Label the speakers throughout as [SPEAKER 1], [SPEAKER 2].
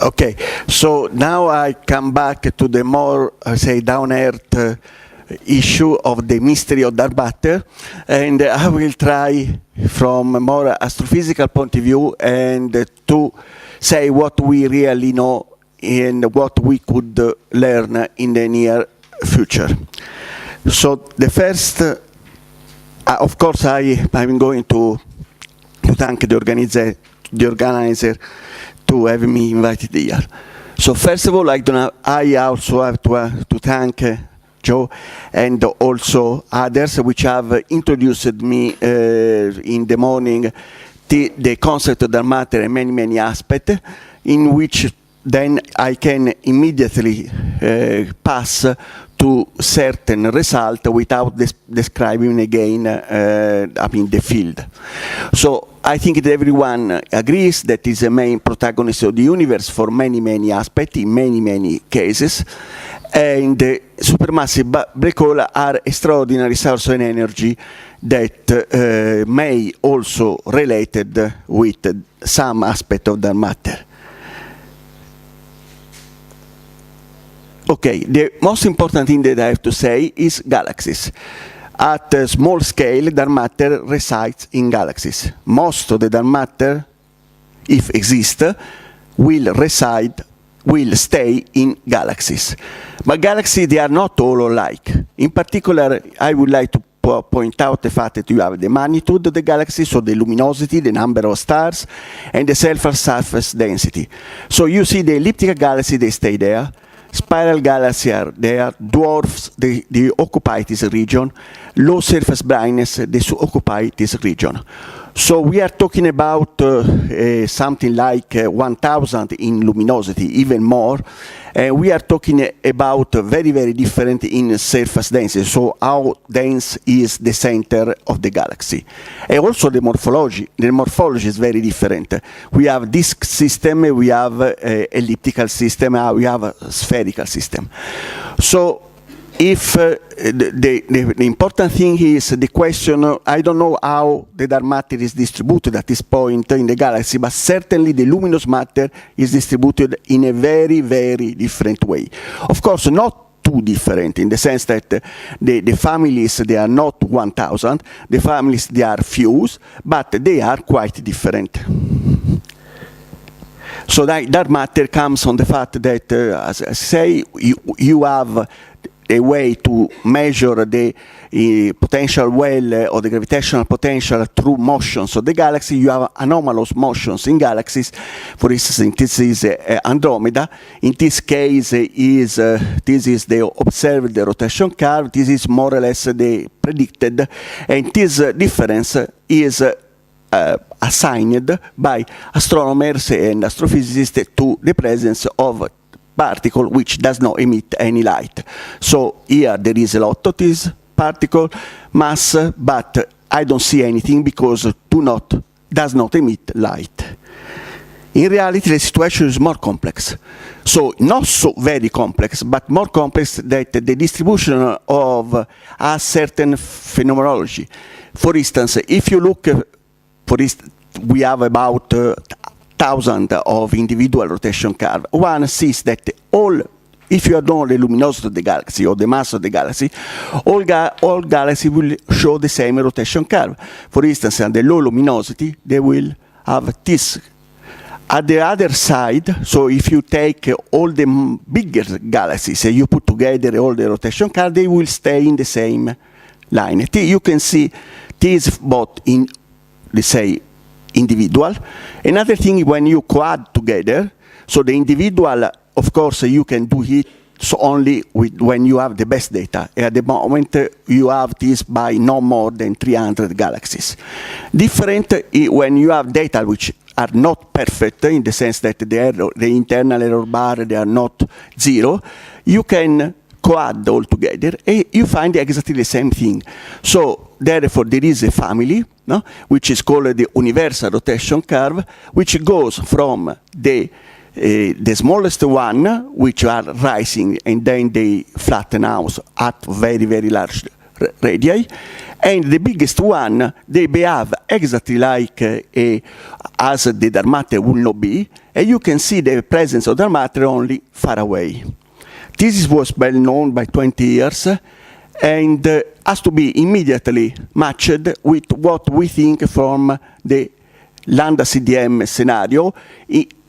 [SPEAKER 1] Okay, so now I come back to the more, say, down-earth issue of the mystery of dark matter, and I will try from a more astrophysical point of view and to say what we really know and what we could learn in the near future. So the first, of course, I'm going to thank the organizer to have me invited here. So first of all, I also have to thank Joe and also others which have introduced me in the morning the concept of dark matter and many aspects, in which then I can immediately pass to certain result without describing again the field. So I think that everyone agrees that is the main protagonist of the universe for many aspects, in many cases, and the supermassive black hole are extraordinary source of energy that may also related with some aspect of dark matter. Okay, the most important thing that I have to say is galaxies. At a small scale, dark matter resides in galaxies. Most of the dark matter, if exist, will stay in galaxies. But galaxies, they are not all alike. In particular, I would like to point out the fact that you have the magnitude of the galaxy, so the luminosity, the number of stars, and the surface density. So you see the elliptical galaxy, they stay there. Spiral galaxies are there, dwarfs, they occupy this region. Low surface brightness, they occupy this region. So we are talking about something like 1,000 in luminosity, even more. We are talking about very different in surface density, so how dense is the center of the galaxy. And also the morphology is very different. We have disk system, we have elliptical system, we have a spherical system. So if the important thing is the question, I don't know how the dark matter is distributed at this point in the galaxy, but certainly the luminous matter is distributed in a very different way. Of course, not too different in the sense that the families, they are not 1,000, the families, they are few, but they are quite different. So dark matter comes on the fact that, as I say, you have a way to measure the potential well or the gravitational potential through motions of the galaxy. You have anomalous motions in galaxies. For instance, this is Andromeda. In this case, this is the observed rotation curve. This is more or less the predicted, and this difference is assigned by astronomers and astrophysicists to the presence of particle which does not emit any light. So here there is a lot of this particle mass, but I don't see anything because does not emit light. In reality, the situation is more complex. So not so very complex, but more complex that the distribution of a certain phenomenology. For instance, if you look, we have about 1,000 of individual rotation curve. One sees that if you know the luminosity of the galaxy or the mass of the galaxy, all galaxies will show the same rotation curve. For instance, at the low luminosity, they will have this. At the other side, so if you take all the bigger galaxies and you put together all the rotation curve, they will stay in the same line. You can see this both in, let's say, individual. Another thing, when you quad together, so the individual, of course, you can do it so only when you have the best data. At the moment, you have this by no more than 300 galaxies. Different when you have data which are not perfect, in the sense that the internal error bar, they are not zero. You can quad all together, and you find exactly the same thing. So therefore, there is a family, which is called the universal rotation curve, which goes from the smallest one, which are rising, and then they flatten out at very large radii, and the biggest one, they behave exactly like as the dark matter will not be, and you can see the presence of dark matter only far away. This was well known by 20 years, and has to be immediately matched with what we think from the lambda CDM scenario,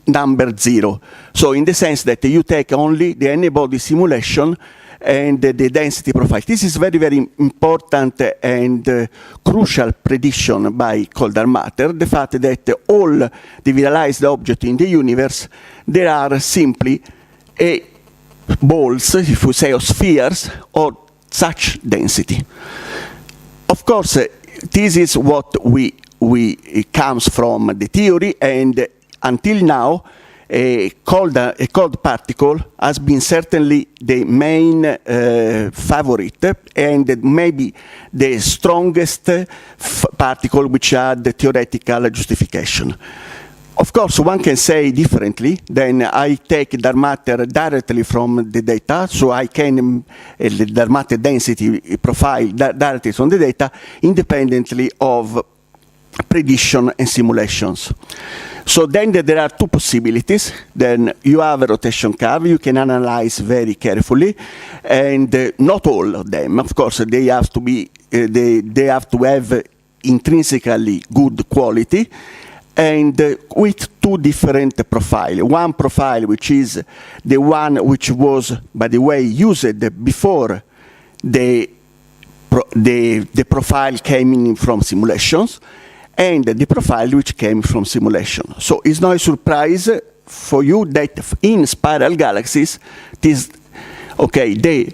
[SPEAKER 1] number 0. So in the sense that you take only the n-body simulation and the density profile. This is very, very important and crucial prediction by cold dark matter, the fact that all the visualized objects in the universe, there are simply balls, if we say, or spheres, or such density. Of course, this is what it comes from the theory, and until now, a cold particle has been certainly the main favorite and maybe the strongest particle which had the theoretical justification. Of course, one can say differently. Then I take dark matter directly from the data, so I can the dark matter density profile directly from the data, independently of prediction and simulations. So then there are two possibilities. Then you have a rotation curve you can analyze very carefully, and not all of them. Of course, they have to be they have to have intrinsically good quality, and with two different profiles. One profile which is the one which was, by the way, used before the profile came in from simulations, and the profile which came from simulation. So it's no surprise for you that in spiral galaxies, the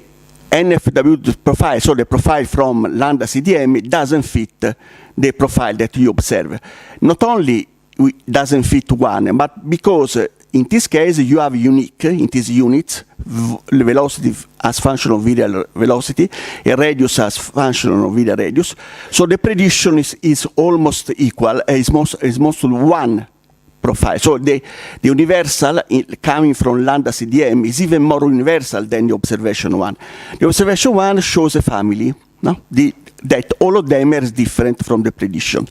[SPEAKER 1] NFW profile, so the profile from lambda CDM, doesn't fit the profile that you observe. Not only it doesn't fit one, but because in this case you have unique, in these units, velocity as function of virial velocity, a radius as function of virial radius. So the prediction is almost equal, is mostly one profile. So the universal coming from lambda CDM is even more universal than the observation one. The observation one shows a family, no? That all of them are different from the prediction.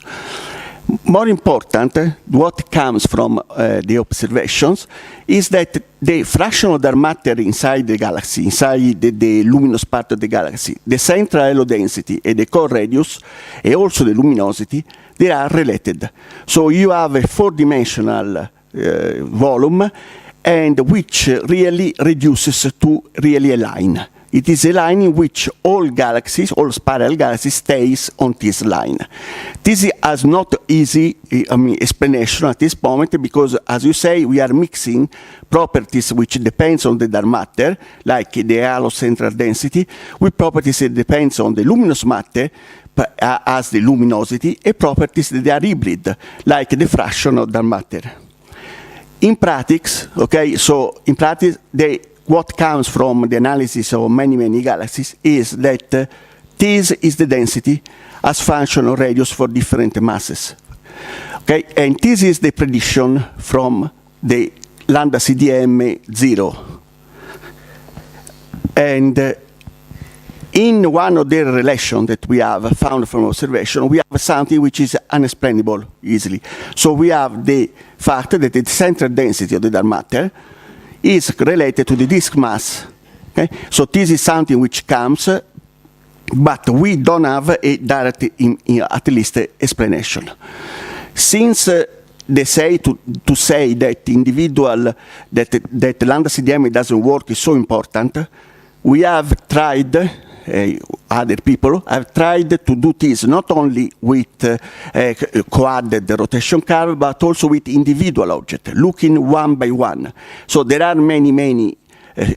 [SPEAKER 1] More important, what comes from the observations is that the fraction of dark matter inside the galaxy, inside the luminous part of the galaxy, the central halo density and the core radius, and also the luminosity, they are related. So you have a four-dimensional volume, and which really reduces to really a line. It is a line in which all galaxies, all spiral galaxies, stays on this line. This is not easy explanation at this moment, because, as you say, we are mixing properties which depends on the dark matter, like the halo central density, with properties that depends on the luminous matter, as the luminosity, and properties that are hybrid, like the fraction of dark matter. In practice, what comes from the analysis of many, many galaxies is that this is the density as function of radius for different masses. Okay, and this is the prediction from the lambda CDM 0. And in one of the relations that we have found from observation, we have something which is unexplainable easily. So we have the fact that the central density of the dark matter is related to the disk mass. Okay? So this is something which comes, but we don't have a direct, at least, explanation. Since they say to say that individual, that lambda CDM doesn't work is so important, we have tried, other people have tried to do this not only with co-added rotation curve, but also with individual objects, looking one by one. So there are many, many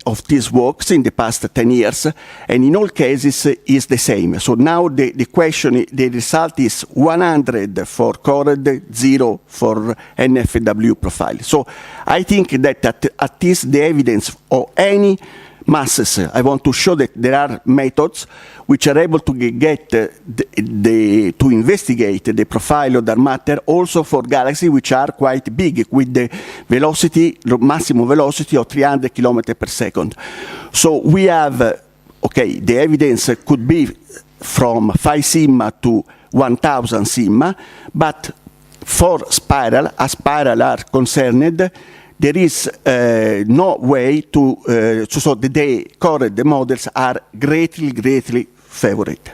[SPEAKER 1] of these works in the past 10 years, and in all cases is the same. So now the question, the result is 100 for cored, 0 for NFW profile. So I think that at least the evidence of any masses, I want to show that there are methods which are able to get to investigate the profile of dark matter also for galaxies which are quite big, with the velocity, maximum velocity of 300 kilometers per second. So we have, the evidence could be from phi sigma to 1000 sigma, but for spiral, as spiral are concerned, there is no way to, so the correct models are greatly favored.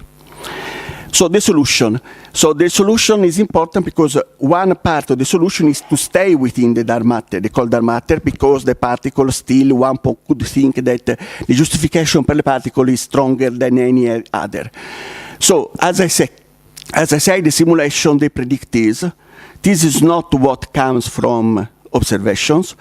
[SPEAKER 1] So the solution. So the solution is important because one part of the solution is to stay within the dark matter, the cold dark matter, because the particle still, one could think that the justification per the particle is stronger than any other. So as I say, the simulation, they predict this. This is not what comes from observations,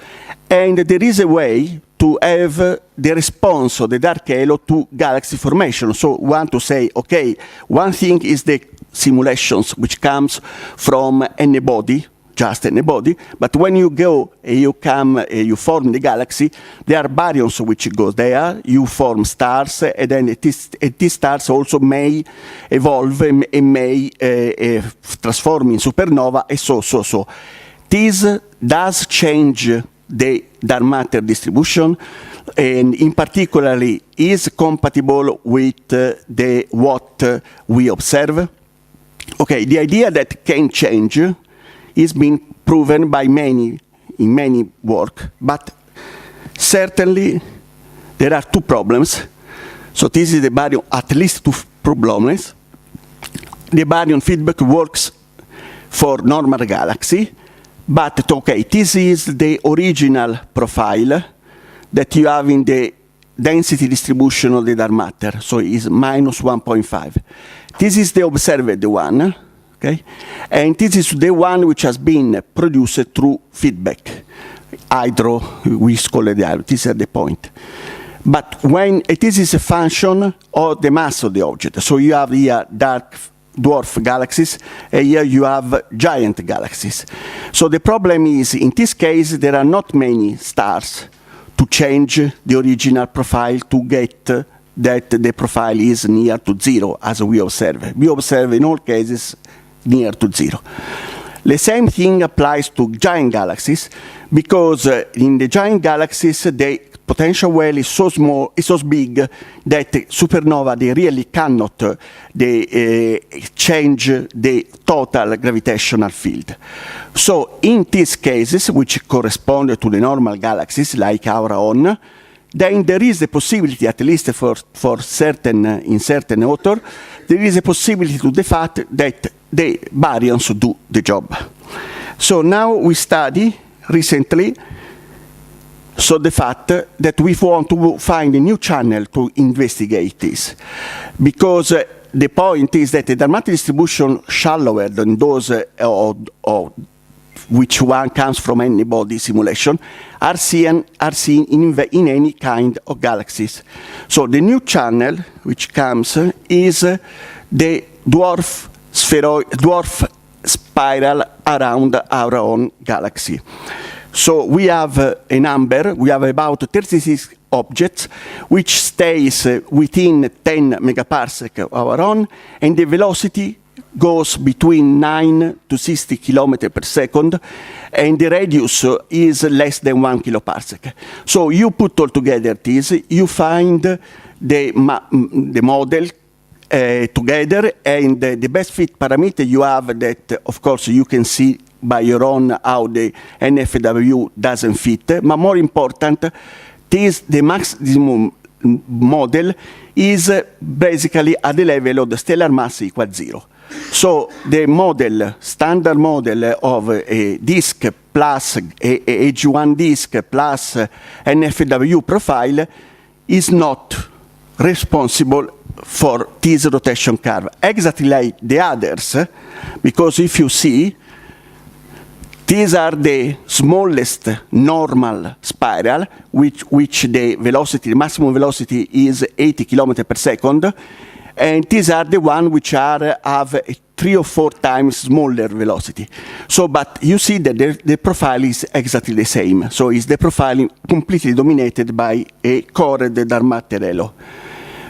[SPEAKER 1] and there is a way to have the response of the dark halo to galaxy formation. So we want to say, okay, one thing is the simulations, which comes from any body, just any body, but when you go and you form the galaxy, there are baryons which go there, you form stars, and then these stars also may evolve and may transform in supernova, and so. This does change the dark matter distribution, and in particularly is compatible with what we observe. Okay, the idea that can change is being proven by in many work, but certainly there are two problems. So this is the baryon, at least two problems. The baryon feedback works for normal galaxy, but okay, this is the original profile that you have in the density distribution of the dark matter, so it's minus 1.5. This is the observed one, okay? And this is the one which has been produced through feedback. Hydro, we call it the hydro, this is the point. But when this is a function of the mass of the object, so you have here dark dwarf galaxies, and here you have giant galaxies. So the problem is, in this case, there are not many stars to change the original profile to get that the profile is near to zero, as we observe. We observe in all cases near to zero. The same thing applies to giant galaxies, because in the giant galaxies, the potential well is so small, is so big that supernova, they really cannot change the total gravitational field. So in these cases, which correspond to the normal galaxies like our own, then there is a possibility, at least for certain, in certain author, there is a possibility to the fact that the baryons do the job. So now we study recently, so the fact that we want to find a new channel to investigate this, because the point is that the dark matter distribution shallower than those which one comes from any body simulation are seen in any kind of galaxies. So the new channel which comes is the dwarf spiral around our own galaxy. So we have a number, we have about 36 objects, which stays within 10 megaparsec of our own, and the velocity goes between 9 to 60 kilometers per second, and the radius is less than 1 kiloparsec. So you put all together this, you find the model together, and the best fit parameter you have that, of course, you can see by your own how the NFW doesn't fit. But more important, the maximum model is basically at the level of the stellar mass equals 0. So the model, standard model of a disk plus a H1 disk plus NFW profile is not responsible for this rotation curve, exactly like the others, because if you see, these are the smallest normal spiral, which the velocity, the maximum velocity is 80 kilometers per second, and these are the ones which have a 3 or 4 times smaller velocity. So, but you see that the profile is exactly the same. So is the profile completely dominated by a core dark matter halo.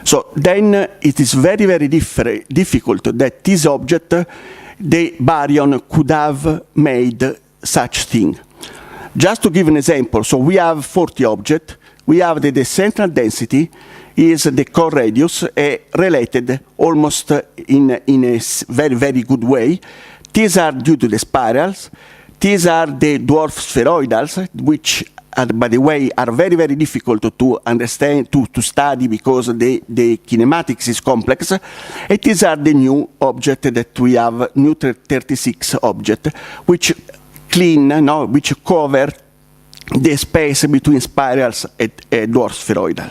[SPEAKER 1] So then it is very, very difficult that this object, the baryon, could have made such thing. Just to give an example, so we have 40 objects, we have the central density, is the core radius related almost in a very, very good way. These are due to the spirals. These are the dwarf spheroidals, which, by the way, are very, very difficult to understand, to study, because the kinematics is complex. And these are the new object that we have, new 36 object, which which cover the space between spirals and dwarf spheroidal.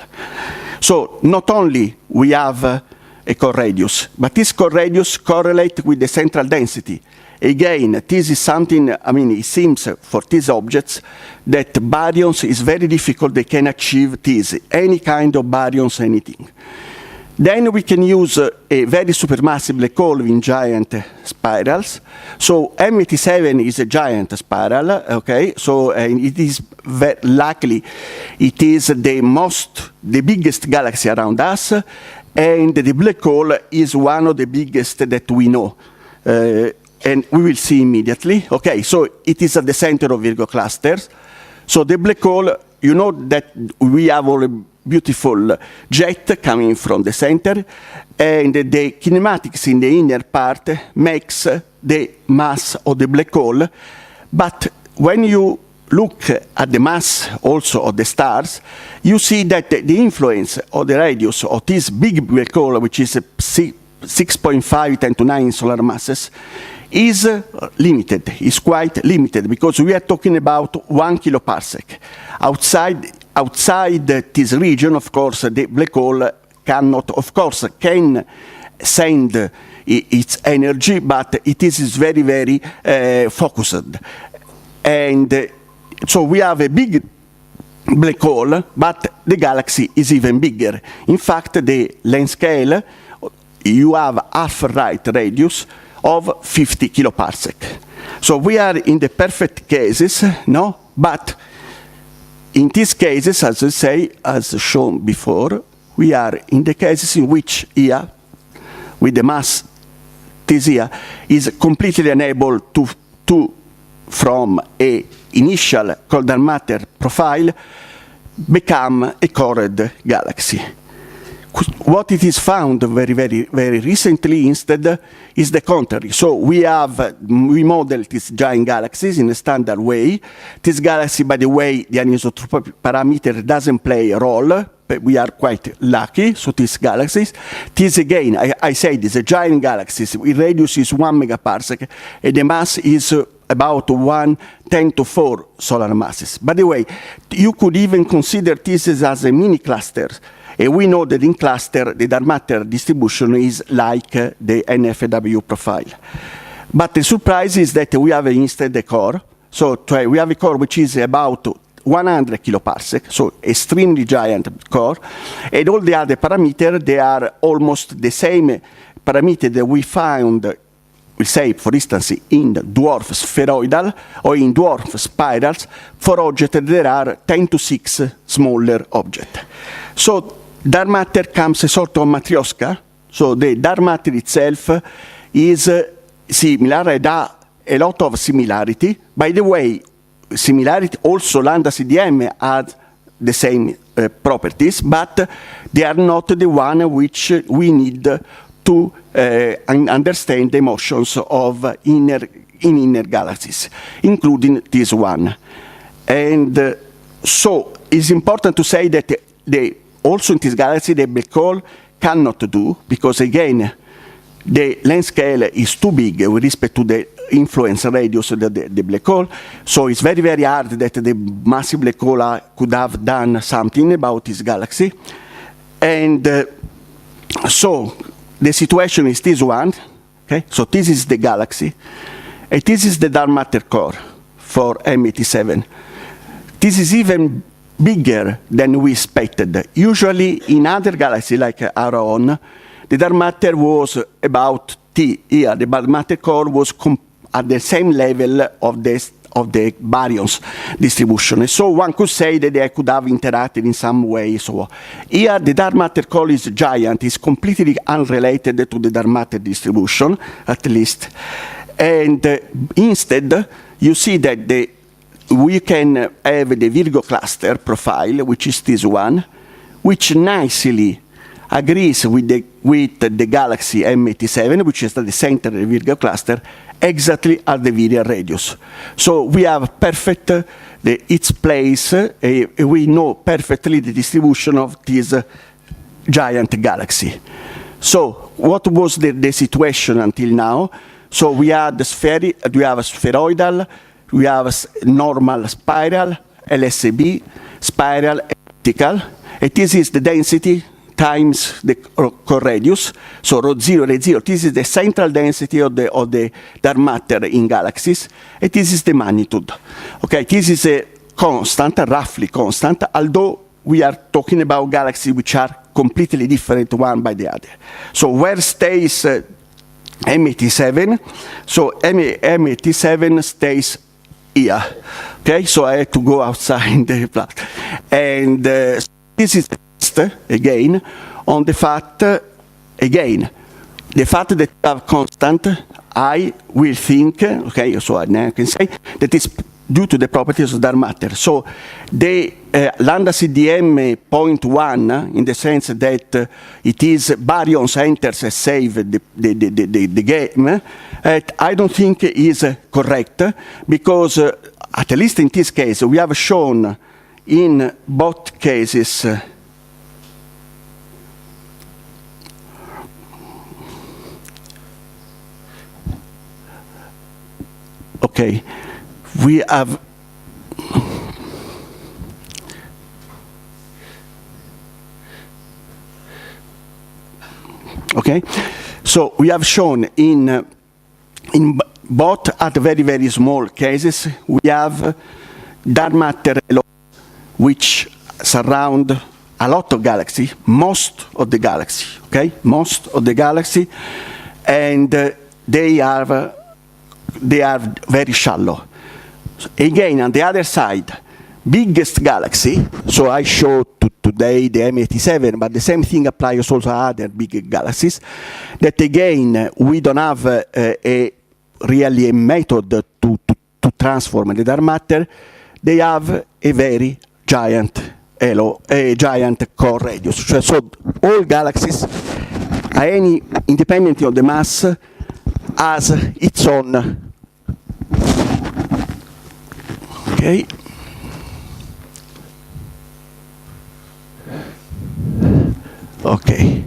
[SPEAKER 1] So not only we have a core radius, but this core radius correlates with the central density. Again, this is something, I mean, it seems for these objects that baryons is very difficult, they can achieve this, any kind of baryons, anything. Then we can use a very supermassive Lecolvin giant spirals. So M87 is a giant spiral, okay? So it is luckily it is the biggest galaxy around us, and the black hole is one of the biggest that we know. And we will see immediately. Okay, so it is at the center of Virgo clusters. So the black hole, you know that we have all a beautiful jet coming from the center, and the kinematics in the inner part makes the mass of the black hole. But when you look at the mass also of the stars, you see that the influence of the radius of this big black hole, which is 6.5 × 10⁹ solar masses, is limited, is quite limited, because we are talking about 1 kiloparsec. Outside this region, of course, the black hole cannot, of course, can send its energy, but it is very, very focused. And so we have a big black hole, but the galaxy is even bigger. In fact, the length scale, you have half-right radius of 50 kiloparsec. So we are in the perfect cases, no? But in these cases, as I say, as shown before, we are in the cases in which here, with the mass, this here is completely unable to from a initial cold dark matter profile, become a cored galaxy. What it is found very, very, very recently instead is the contrary. So we model these giant galaxies in a standard way. This galaxy, by the way, the anisotropic parameter doesn't play a role, but we are quite lucky. So these galaxies, this again, I say this, a giant galaxies, the radius is 1 megaparsec, and the mass is about 1/10⁴ solar masses. By the way, you could even consider this as a mini cluster. And we know that in cluster, the dark matter distribution is like the NFW profile. But the surprise is that we have instead a core. So we have a core which is about 100 kiloparsec, so extremely giant core. And all the other parameters, they are almost the same parameter that we found, we say, for instance, in dwarf spheroidal or in dwarf spirals for objects that are 10⁶ smaller objects. So dark matter comes a sort of matryoshka. So the dark matter itself is similar and has a lot of similarity. By the way, similarity also lambda CDM has the same properties, but they are not the one which we need to understand the motions of inner galaxies, including this one. And so it's important to say that also in this galaxy, the black hole cannot do, because again, the length scale is too big with respect to the influence radius of the black hole. So it's very, very hard that the massive black hole could have done something about this galaxy. And so the situation is this one. Okay? So this is the galaxy. And this is the dark matter core for M87. This is even bigger than we expected. Usually in other galaxies like our own, the dark matter was about T. Here, the dark matter core was at the same level of the baryons distribution. And so one could say that they could have interacted in some way. So here, the dark matter core is giant, is completely unrelated to the dark matter distribution, at least. And instead, you see that we can have the Virgo cluster profile, which is this one, which nicely agrees with the galaxy M87, which is at the center of the Virgo cluster, exactly at the virial radius. So we have perfect its place, we know perfectly the distribution of this giant galaxy. So what was the situation until now? So we have a spheroidal, we have a normal spiral, LSB, spiral, elliptical, and this is the density times the core radius, so rho 0, rho 0. This is the central density of the dark matter in galaxies, and this is the magnitude. Okay, this is a constant, roughly constant, although we are talking about galaxies which are completely different one by the other. So where stays M87? So M87 stays here. Okay, so I had to go outside the plot. And this is again on the fact, again, the fact that you have constant, I will think, okay, so I can say that is due to the properties of dark matter. So the lambda CDM 0.1, in the sense that it is baryons enters and save the game, I don't think is correct, because at least in this case, we have shown in both cases okay, we have okay, so we have shown in both at very, very small cases, we have dark matter which surround a lot of galaxies, most of the galaxy, okay, most of the galaxy, and they are very shallow. Again, on the other side, biggest galaxy, so I showed today the M87, but the same thing applies also to other big galaxies, that again, we don't have really a method to transform the dark matter. They have a very giant halo, a giant core radius. So all galaxies, any independently of the mass, has its own. Okay. Okay.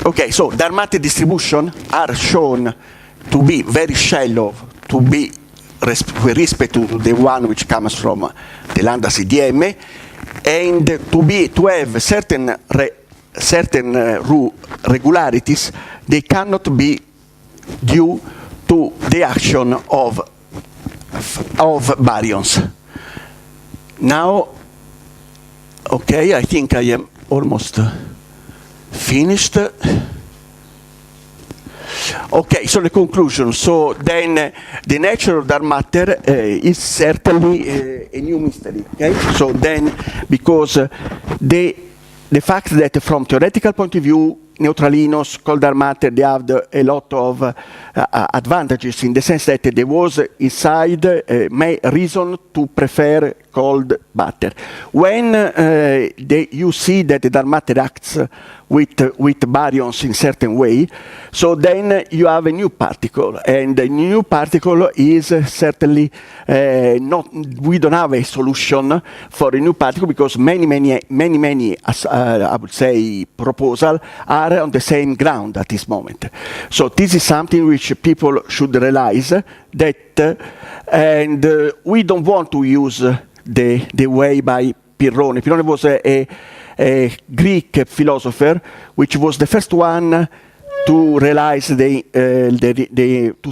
[SPEAKER 1] Okay, so dark matter distribution are shown to be very shallow, to be with respect to the one which comes from the lambda CDM, and to have certain regularities. They cannot be due to the action of baryons. Now, okay, I think I am almost finished. Okay, so the conclusion. So then the nature of dark matter is certainly a new mystery. Okay, so then because the fact that from theoretical point of view, neutralinos, cold dark matter, they have a lot of advantages in the sense that there was inside reason to prefer cold matter. When you see that the dark matter acts with baryons in certain way, so then you have a new particle, and the new particle is certainly not. We don't have a solution for a new particle because many, I would say, proposals are on the same ground at this moment. So this is something which people should realize that, and we don't want to use the way by Pirrone. Pirrone was a Greek philosopher, which was the first one to realize to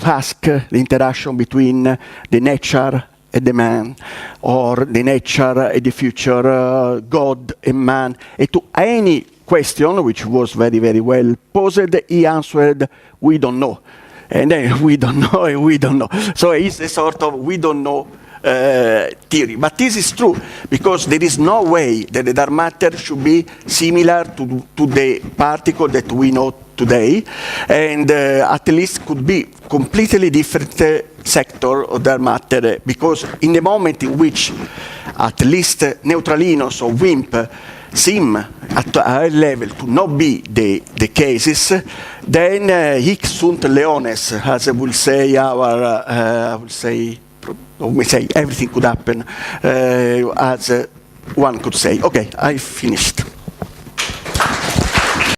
[SPEAKER 1] ask the interaction between the nature and the man, or the nature and the future, God and man. And to any question, which was very, very well posed, he answered, "We don't know." And then we don't know, and we don't know. So it's a sort of we don't know theory. But this is true, because there is no way that the dark matter should be similar to the particle that we know today, and at least could be completely different sector of their matter, because in the moment in which at least neutralinos or WIMP seem at a high level to not be the cases, then hic sunt leones, as I will say, everything could happen, as one could say. Okay, I finished.